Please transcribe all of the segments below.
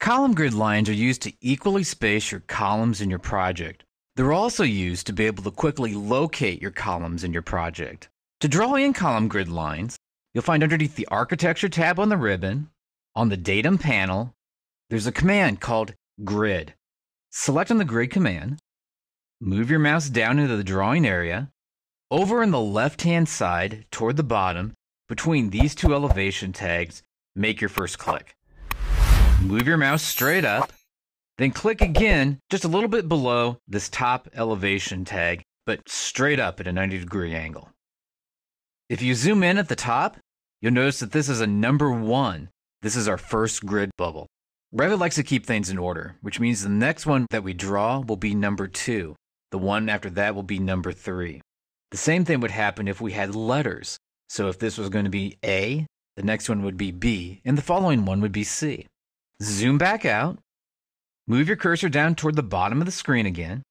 Column grid lines are used to equally space your columns in your project. They're also used to be able to quickly locate your columns in your project. To draw in column grid lines, you'll find underneath the Architecture tab on the ribbon, on the Datum panel, there's a command called Grid. Select on the Grid command, move your mouse down into the drawing area. Over on the left-hand side, toward the bottom, between these two elevation tags, make your first click. Move your mouse straight up, then click again just a little bit below this top elevation tag, but straight up at a 90-degree angle. If you zoom in at the top, you'll notice that this is a number 1. This is our first grid bubble. Revit likes to keep things in order, which means the next one that we draw will be number 2. The one after that will be number 3. The same thing would happen if we had letters. So if this was going to be A, the next one would be B, and the following one would be C. Zoom back out. Move your cursor down toward the bottom of the screen again.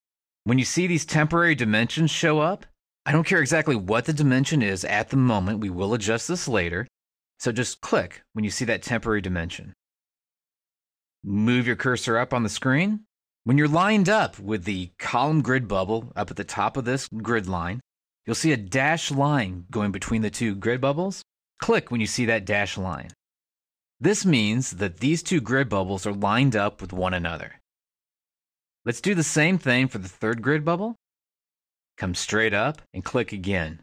When you see these temporary dimensions show up, I don't care exactly what the dimension is at the moment. We will adjust this later. So just click when you see that temporary dimension. Move your cursor up on the screen. When you're lined up with the column grid bubble up at the top of this grid line, you'll see a dashed line going between the two grid bubbles. Click when you see that dashed line. This means that these two grid bubbles are lined up with one another. Let's do the same thing for the third grid bubble. Come straight up and click again.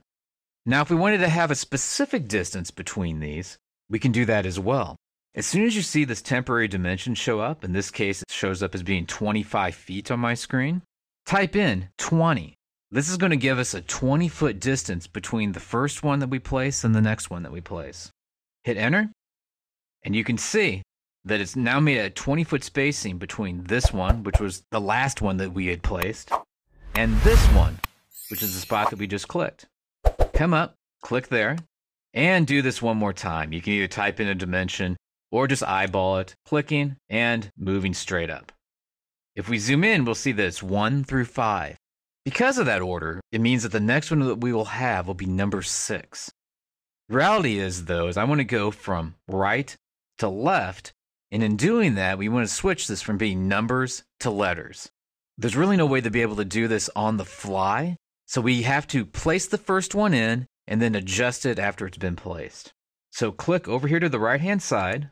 Now, if we wanted to have a specific distance between these, we can do that as well. As soon as you see this temporary dimension show up, in this case it shows up as being 25 feet on my screen, type in 20. This is going to give us a 20-foot distance between the first one that we place and the next one that we place. Hit enter, and you can see that it's now made a 20-foot spacing between this one, which was the last one that we had placed, and this one, which is the spot that we just clicked. Come up, click there, and do this one more time. You can either type in a dimension or just eyeball it, clicking and moving straight up. If we zoom in, we'll see that it's 1 through 5. Because of that order, it means that the next one that we will have will be number 6. The reality is, though, is I want to go from right to left, and in doing that, we want to switch this from being numbers to letters. There's really no way to be able to do this on the fly, so we have to place the first one in and then adjust it after it's been placed. So click over here to the right-hand side,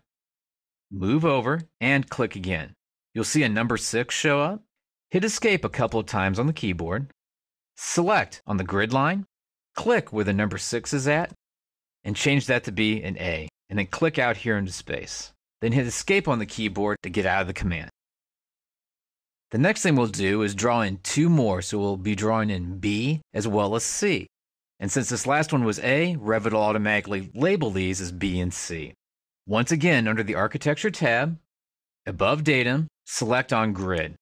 move over, and click again. You'll see a number 6 show up. Hit escape a couple of times on the keyboard. Select on the grid line, click where the number 6 is at, and change that to be an A, and then click out here into space. Then hit escape on the keyboard to get out of the command. The next thing we'll do is draw in 2 more, so we'll be drawing in B as well as C. And since this last one was A, Revit will automatically label these as B and C. Once again, under the Architecture tab, above Datum, select on Grid.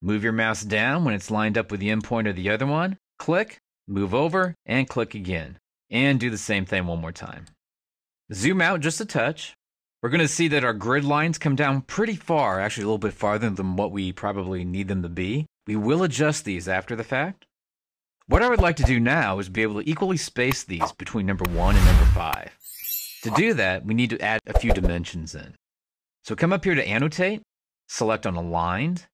Move your mouse down when it's lined up with the endpoint of the other one, click, move over, and click again. And do the same thing one more time. Zoom out just a touch. We're going to see that our grid lines come down pretty far, actually a little bit farther than what we probably need them to be. We will adjust these after the fact. What I would like to do now is be able to equally space these between number 1 and number 5. To do that, we need to add a few dimensions in. So come up here to Annotate, select on Aligned,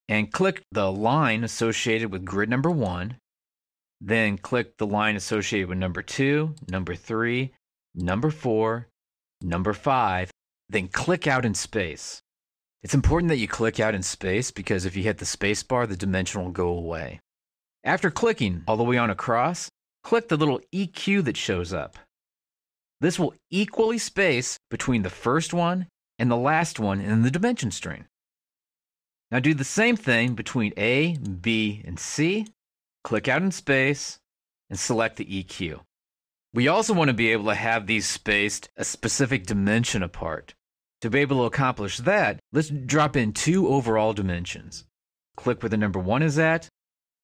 and click the line associated with grid number 1. Then click the line associated with number 2, number 3, number 4, number 5, then click out in space. It's important that you click out in space because if you hit the space bar, the dimension will go away. After clicking all the way on across, click the little EQ that shows up. This will equally space between the first one and the last one in the dimension string. Now do the same thing between A, B, and C. Click out in space and select the EQ. We also want to be able to have these spaced a specific dimension apart. To be able to accomplish that, let's drop in 2 overall dimensions. Click where the number 1 is at,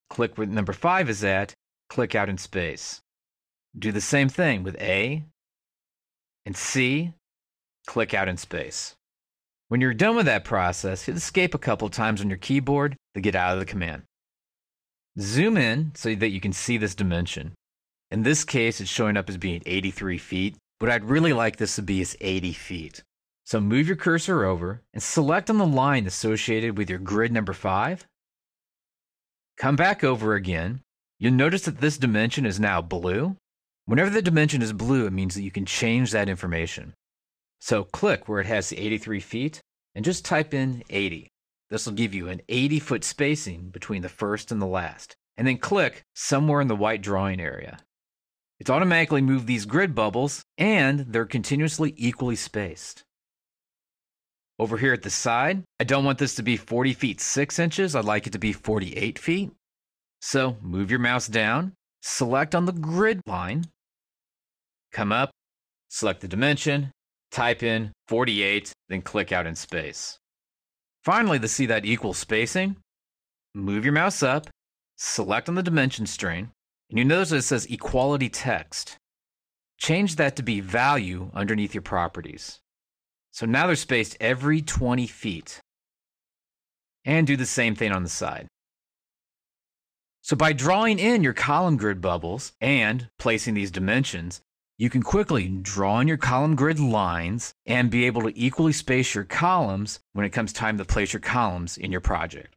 click where number 5 is at, click out in space. Do the same thing with A and C, click out in space. When you're done with that process, hit escape a couple times on your keyboard to get out of the command. Zoom in so that you can see this dimension. In this case, it's showing up as being 83 feet, but I'd really like this to be as 80 feet. So move your cursor over and select on the line associated with your grid number 5. Come back over again. You'll notice that this dimension is now blue. Whenever the dimension is blue, it means that you can change that information. So click where it has the 83 feet and just type in 80. This will give you an 80-foot spacing between the first and the last. And then click somewhere in the white drawing area. It's automatically moved these grid bubbles, and they're continuously equally spaced. Over here at the side, I don't want this to be 40 feet 6 inches. I'd like it to be 48 feet. So move your mouse down, select on the grid line, come up, select the dimension, type in 48, then click out in space. Finally, to see that equal spacing, move your mouse up, select on the dimension string, and you notice it says equality text. Change that to be value underneath your properties. So now they're spaced every 20 feet. And do the same thing on the side. So by drawing in your column grid bubbles and placing these dimensions, you can quickly draw in your column grid lines and be able to equally space your columns when it comes time to place your columns in your project.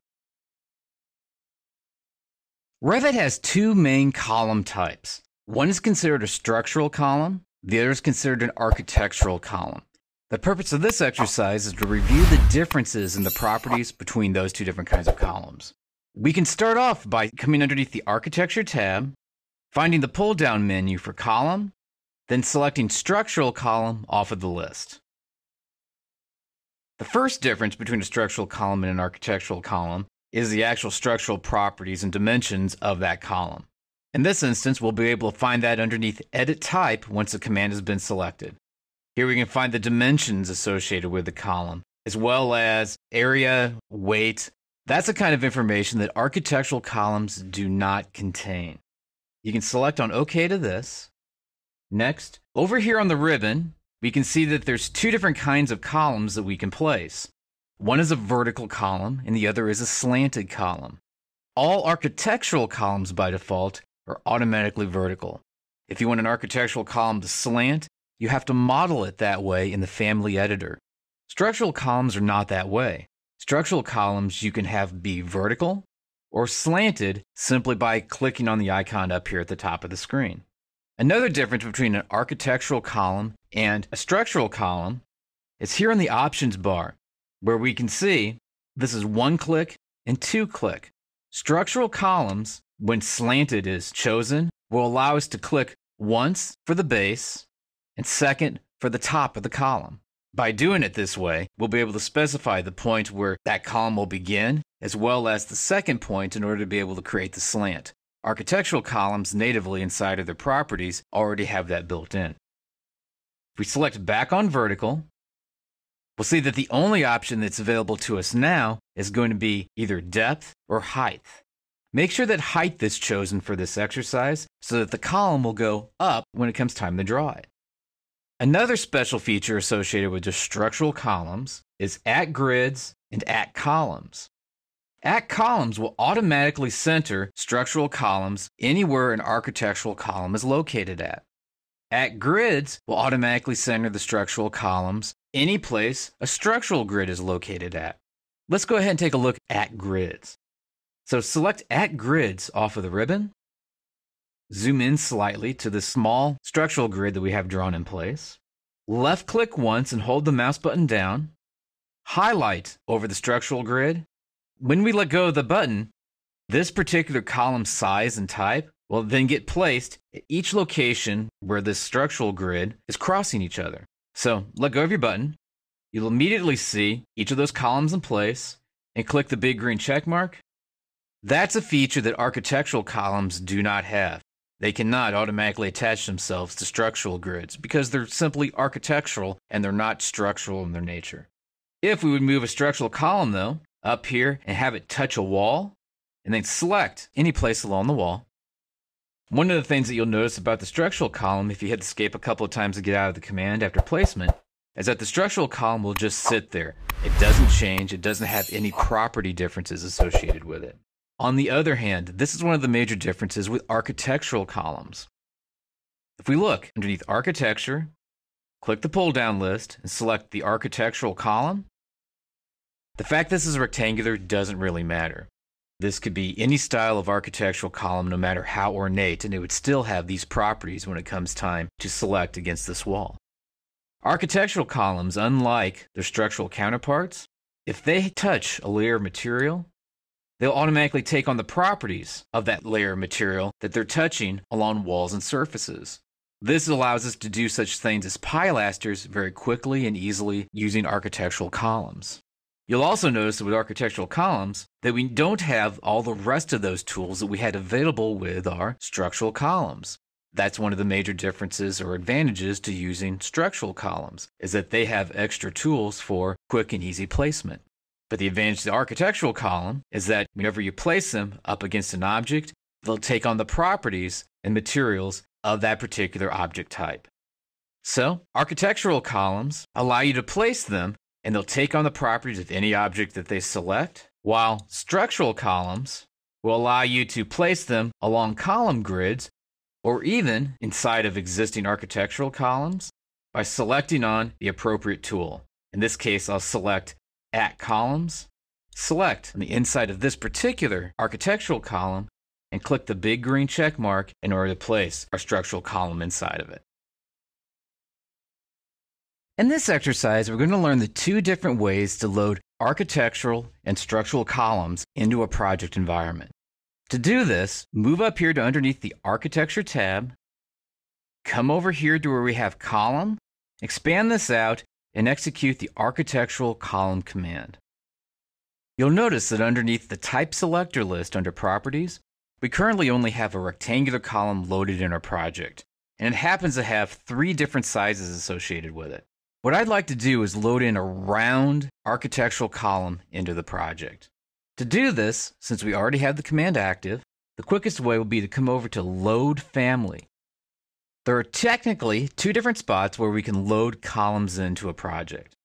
Revit has two main column types. One is considered a structural column, the other is considered an architectural column. The purpose of this exercise is to review the differences in the properties between those two different kinds of columns. We can start off by coming underneath the Architecture tab, finding the pull-down menu for column, then selecting Structural Column off of the list. The first difference between a structural column and an architectural column is the actual structural properties and dimensions of that column. In this instance, we'll be able to find that underneath Edit Type once the command has been selected. Here we can find the dimensions associated with the column, as well as area, weight. That's the kind of information that architectural columns do not contain. You can select on OK to this. Next, over here on the ribbon, we can see that there's two different kinds of columns that we can place. One is a vertical column, and the other is a slanted column. All architectural columns by default are automatically vertical. If you want an architectural column to slant, you have to model it that way in the family editor. Structural columns are not that way. Structural columns you can have be vertical or slanted simply by clicking on the icon up here at the top of the screen. Another difference between an architectural column and a structural column is here in the options bar, where we can see this is 1-click and 2-click. Structural columns, when slanted is chosen, will allow us to click once for the base and second for the top of the column. By doing it this way, we'll be able to specify the point where that column will begin, as well as the second point in order to be able to create the slant. Architectural columns natively inside of their properties already have that built in. If we select back on vertical, we'll see that the only option that's available to us now is going to be either depth or height. Make sure that height is chosen for this exercise so that the column will go up when it comes time to draw it. Another special feature associated with just structural columns is at grids and at columns. At columns will automatically center structural columns anywhere an architectural column is located at. At grids will automatically center the structural columns any place a structural grid is located at. Let's go ahead and take a look at grids. So select at grids off of the ribbon. Zoom in slightly to the small structural grid that we have drawn in place. Left click once and hold the mouse button down. Highlight over the structural grid. When we let go of the button, this particular column size and type will then get placed at each location where this structural grid is crossing each other. So let go of your button. You'll immediately see each of those columns in place and click the big green check mark. That's a feature that architectural columns do not have. They cannot automatically attach themselves to structural grids because they're simply architectural and they're not structural in their nature. If we would move a structural column, though, up here and have it touch a wall, and then select any place along the wall, one of the things that you'll notice about the structural column, if you hit escape a couple of times to get out of the command after placement, is that the structural column will just sit there. It doesn't change. It doesn't have any property differences associated with it. On the other hand, this is one of the major differences with architectural columns. If we look underneath Architecture, Click the pull-down list and select the architectural column. The fact this is rectangular doesn't really matter. This could be any style of architectural column, no matter how ornate, and it would still have these properties when it comes time to select against this wall. Architectural columns, unlike their structural counterparts, if they touch a layer of material, they'll automatically take on the properties of that layer of material that they're touching along walls and surfaces. This allows us to do such things as pilasters very quickly and easily using architectural columns. You'll also notice that with architectural columns that we don't have all the rest of those tools that we had available with our structural columns. That's one of the major differences or advantages to using structural columns, is that they have extra tools for quick and easy placement. But the advantage of the architectural column is that whenever you place them up against an object, they'll take on the properties and materials of that particular object type. So, architectural columns allow you to place them and they'll take on the properties of any object that they select, while structural columns will allow you to place them along column grids or even inside of existing architectural columns by selecting on the appropriate tool. In this case, I'll select at columns, select on the inside of this particular architectural column, and click the big green check mark in order to place our structural column inside of it. In this exercise, we're going to learn the two different ways to load architectural and structural columns into a project environment. To do this, move up here to underneath the Architecture tab, come over here to where we have Column, expand this out, and execute the Architectural Column command. You'll notice that underneath the Type Selector list under Properties, we currently only have a rectangular column loaded in our project, and it happens to have 3 different sizes associated with it. What I'd like to do is load in a round architectural column into the project. To do this, since we already have the command active, the quickest way will be to come over to Load Family. There are technically 2 different spots where we can load columns into a project.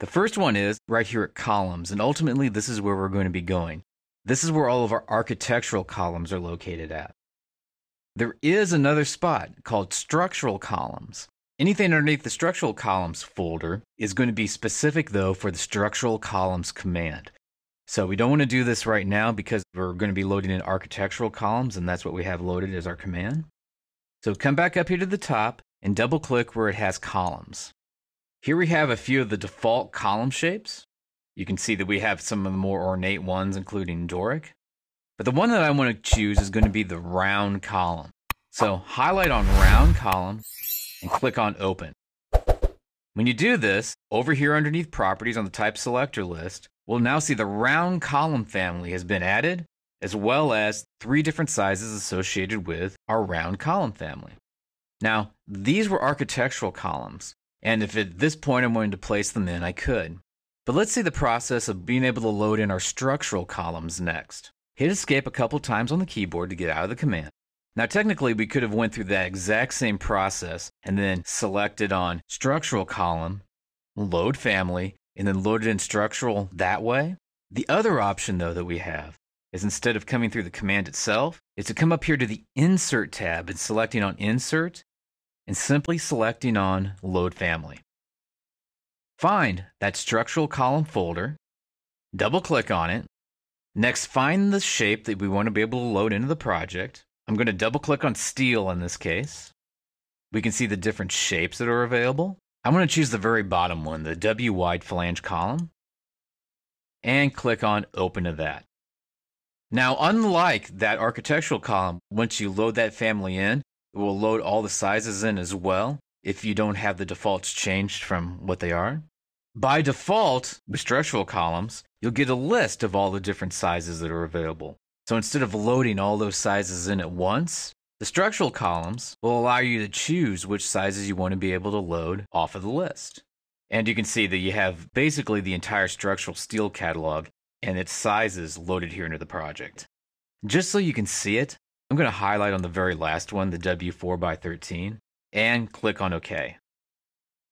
The first one is right here at Columns, and ultimately this is where we're going to be going. This is where all of our architectural columns are located at. There is another spot called Structural Columns. Anything underneath the Structural Columns folder is going to be specific, though, for the Structural Columns command. So we don't want to do this right now because we're going to be loading in architectural columns, and that's what we have loaded as our command. So come back up here to the top and double-click where it has columns. Here we have a few of the default column shapes. You can see that we have some of the more ornate ones, including Doric. But the one that I want to choose is going to be the round column. So highlight on Round Column and click on Open. When you do this, over here underneath Properties on the Type Selector list, we'll now see the round column family has been added, as well as 3 different sizes associated with our round column family. Now, these were architectural columns, and if at this point I'm wanting to place them in, I could. But let's see the process of being able to load in our structural columns next. Hit Escape a couple times on the keyboard to get out of the command. Now technically we could have went through that exact same process and then selected on Structural Column, Load Family, and then loaded in Structural that way. The other option though that we have is, instead of coming through the command itself, is to come up here to the Insert tab and selecting on Insert and simply selecting on Load Family. Find that Structural Column folder, double click on it. Next, find the shape that we want to be able to load into the project. I'm going to double click on Steel in this case. We can see the different shapes that are available. I'm going to choose the very bottom one, the W wide flange column, and click on Open to that. Now, unlike that architectural column, once you load that family in, it will load all the sizes in as well if you don't have the defaults changed from what they are. By default, with structural columns, you'll get a list of all the different sizes that are available. So instead of loading all those sizes in at once, the structural columns will allow you to choose which sizes you want to be able to load off of the list. And you can see that you have basically the entire structural steel catalog and its sizes loaded here into the project. Just so you can see it, I'm going to highlight on the very last one, the W4x13, and click on OK.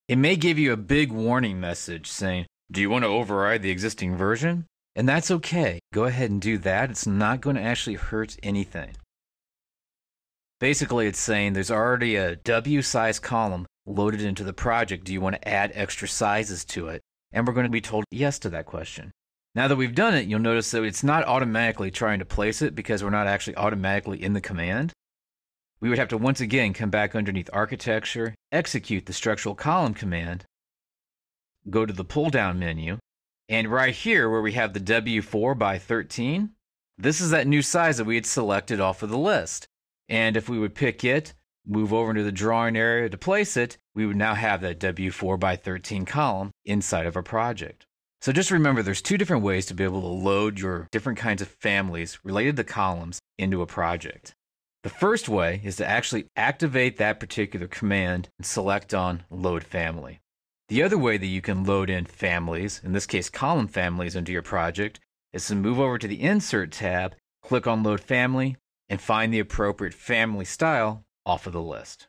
It may give you a big warning message saying, do you want to override the existing version? And that's okay. Go ahead and do that. It's not going to actually hurt anything. Basically, it's saying there's already a W-size column load it into the project? Do you want to add extra sizes to it? And we're going to be told yes to that question. Now that we've done it, you'll notice that it's not automatically trying to place it because we're not actually automatically in the command. We would have to once again come back underneath Architecture, execute the structural column command, go to the pull-down menu, and right here where we have the W4 by 13, this is that new size that we had selected off of the list. And if we would pick it, move over into the drawing area to place it, we would now have that W4 by 13 column inside of our project. So just remember, there's two different ways to be able to load your different kinds of families related to columns into a project. The first way is to actually activate that particular command and select on Load Family. The other way that you can load in families, in this case column families, into your project is to move over to the Insert tab, click on Load Family, and find the appropriate family style off of the list.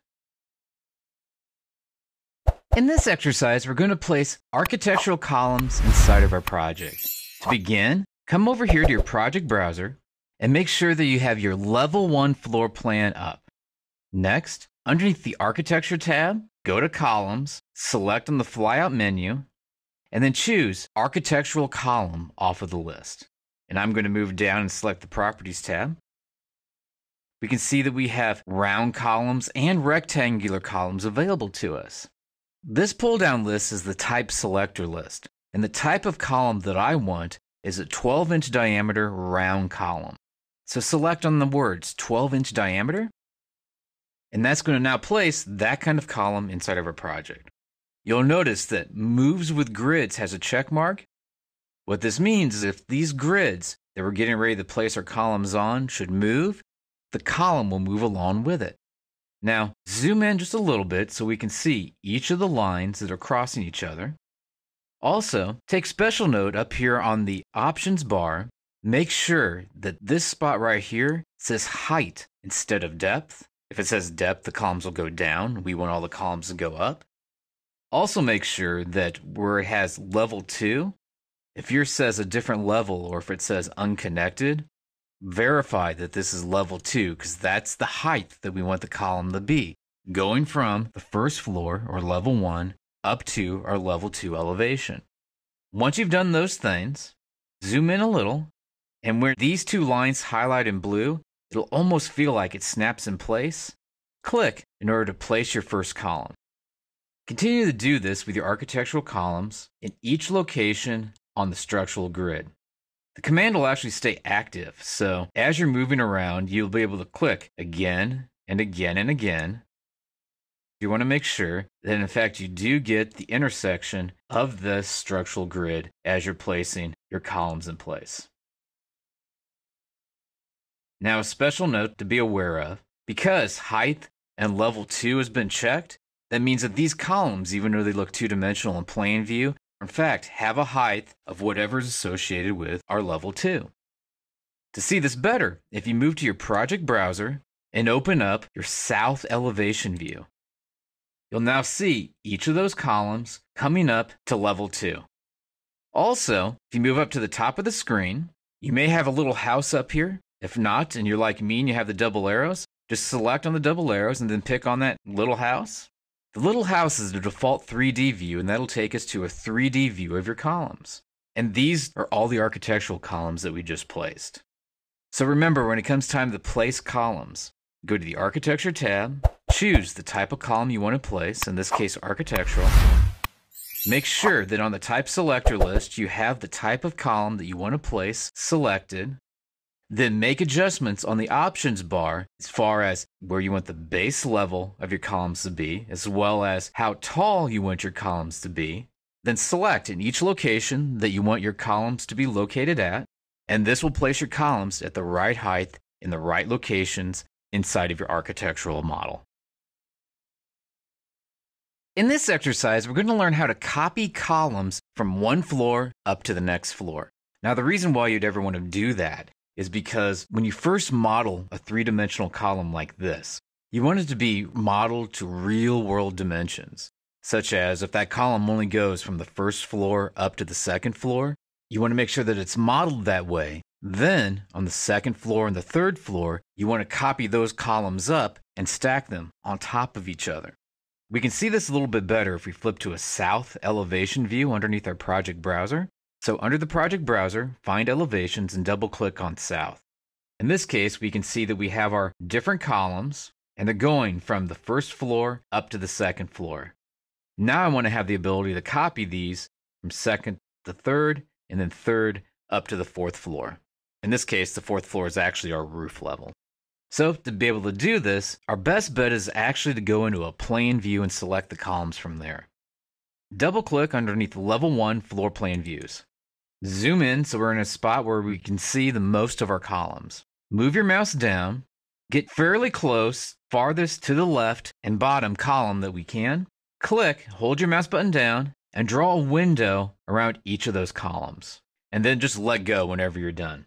In this exercise, we're going to place architectural columns inside of our project. To begin, come over here to your project browser and make sure that you have your Level 1 floor plan up. Next, underneath the Architecture tab, go to Columns, select on the flyout menu, and then choose Architectural Column off of the list. And I'm going to move down and select the Properties tab. We can see that we have round columns and rectangular columns available to us. This pull-down list is the type selector list, and the type of column that I want is a 12-inch diameter round column. So select on the words 12-inch diameter, and that's going to now place that kind of column inside of our project. You'll notice that Moves with Grids has a check mark. What this means is if these grids that we're getting ready to place our columns on should move, the column will move along with it. Now, zoom in just a little bit so we can see each of the lines that are crossing each other. Also, take special note up here on the options bar. Make sure that this spot right here says height instead of depth. If it says depth, the columns will go down. We want all the columns to go up. Also make sure that where it has level 2, if yours says a different level or if it says unconnected, verify that this is level 2 because that's the height that we want the column to be, going from the first floor or level 1 up to our level 2 elevation. Once you've done those things, zoom in a little, and where these two lines highlight in blue, it'll almost feel like it snaps in place. Click in order to place your first column. Continue to do this with your architectural columns in each location on the structural grid. The command will actually stay active, so as you're moving around, you'll be able to click again and again and again. You want to make sure that in fact you do get the intersection of this structural grid as you're placing your columns in place. Now a special note to be aware of, because height and level 2 has been checked, that means that these columns, even though they look two-dimensional in plain view, in fact, have a height of whatever is associated with our level 2. To see this better, if you move to your project browser and open up your south elevation view, you'll now see each of those columns coming up to level 2. Also, if you move up to the top of the screen, you may have a little house up here. If not, and you're like me and you have the double arrows, just select on the double arrows and then pick on that little house. The little house is the default 3D view, and that'll take us to a 3D view of your columns. And these are all the architectural columns that we just placed. So remember, when it comes time to place columns, go to the Architecture tab, choose the type of column you want to place, in this case architectural. Make sure that on the type selector list, you have the type of column that you want to place selected. Then make adjustments on the options bar as far as where you want the base level of your columns to be, as well as how tall you want your columns to be. Then select in each location that you want your columns to be located at, and this will place your columns at the right height in the right locations inside of your architectural model. In this exercise, we're going to learn how to copy columns from one floor up to the next floor. Now, the reason why you'd ever want to do that is because when you first model a three-dimensional column like this, you want it to be modeled to real-world dimensions, such as if that column only goes from the first floor up to the second floor, you want to make sure that it's modeled that way. Then, on the second floor and the third floor, you want to copy those columns up and stack them on top of each other. We can see this a little bit better if we flip to a south elevation view underneath our project browser. So under the project browser, find elevations and double click on south. In this case, we can see that we have our different columns and they're going from the first floor up to the second floor. Now I want to have the ability to copy these from second to third and then third up to the fourth floor. In this case, the fourth floor is actually our roof level. So to be able to do this, our best bet is actually to go into a plan view and select the columns from there. Double click underneath level 1 floor plan views. Zoom in so we're in a spot where we can see the most of our columns. Move your mouse down, get fairly close, farthest to the left and bottom column that we can. Click, hold your mouse button down, and draw a window around each of those columns. And then just let go whenever you're done.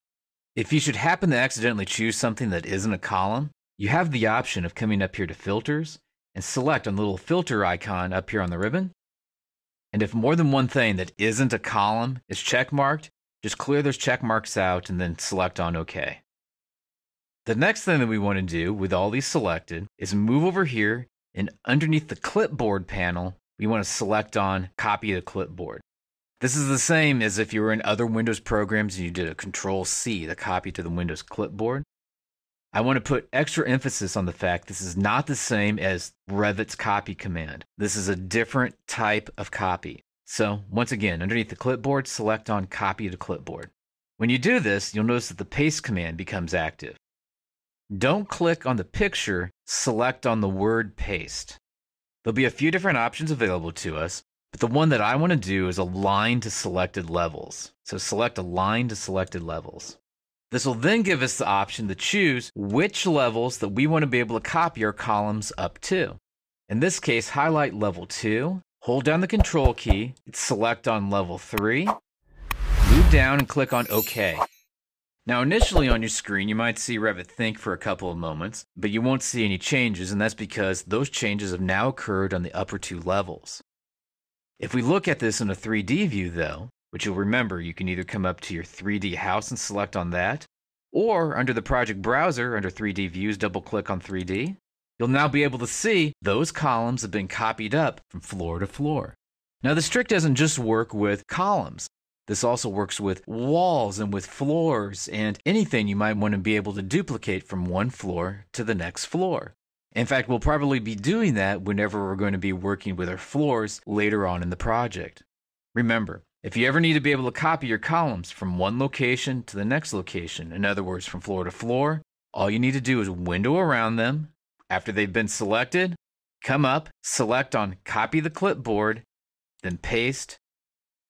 If you should happen to accidentally choose something that isn't a column, you have the option of coming up here to Filters and select on the little filter icon up here on the ribbon. And if more than one thing that isn't a column is checkmarked, just clear those check marks out and then select on OK. The next thing that we want to do with all these selected is move over here and underneath the clipboard panel, we want to select on Copy to Clipboard. This is the same as if you were in other Windows programs and you did a Control-C to copy to the Windows clipboard. I want to put extra emphasis on the fact this is not the same as Revit's copy command. This is a different type of copy. So once again, underneath the clipboard, select on Copy to Clipboard. When you do this, you'll notice that the paste command becomes active. Don't click on the picture, select on the word paste. There'll be a few different options available to us, but the one that I want to do is align to selected levels. So select Align to Selected Levels. This will then give us the option to choose which levels that we want to be able to copy our columns up to. In this case, highlight level 2, hold down the Control key, select on level 3, move down and click on OK. Now initially on your screen you might see Revit think for a couple of moments, but you won't see any changes, and that's because those changes have now occurred on the upper 2 levels. If we look at this in a 3D view though, which you'll remember you can either come up to your 3D house and select on that, or under the project browser under 3D views double click on 3D, you'll now be able to see those columns have been copied up from floor to floor. Now this trick doesn't just work with columns. This also works with walls and with floors and anything you might want to be able to duplicate from one floor to the next floor. In fact, we'll probably be doing that whenever we're going to be working with our floors later on in the project. Remember, if you ever need to be able to copy your columns from one location to the next location, in other words, from floor to floor, all you need to do is window around them. After they've been selected, come up, select on Copy the Clipboard, then paste,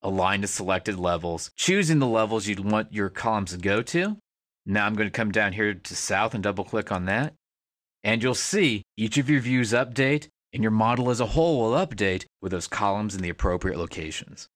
align to selected levels, choosing the levels you'd want your columns to go to. Now I'm going to come down here to South and double click on that. And you'll see each of your views update and your model as a whole will update with those columns in the appropriate locations.